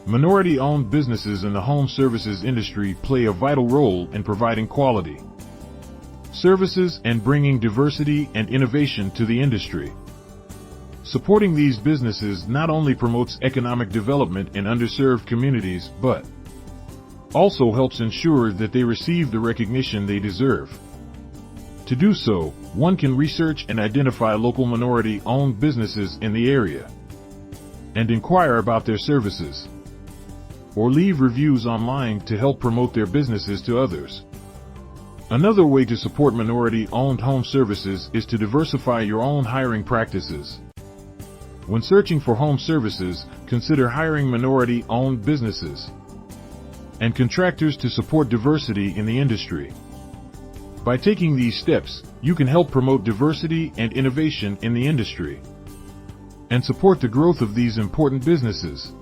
Minority-owned businesses in the home services industry play a vital role in providing quality services and bringing diversity and innovation to the industry. Supporting these businesses not only promotes economic development in underserved communities, but also helps ensure that they receive the recognition they deserve. To do so, one can research and identify local minority-owned businesses in the area and inquire about their services, or leave reviews online to help promote their businesses to others. Another way to support minority-owned home services is to diversify your own hiring practices. When searching for home services, consider hiring minority-owned businesses and contractors to support diversity in the industry. By taking these steps, you can help promote diversity and innovation in the industry and support the growth of these important businesses.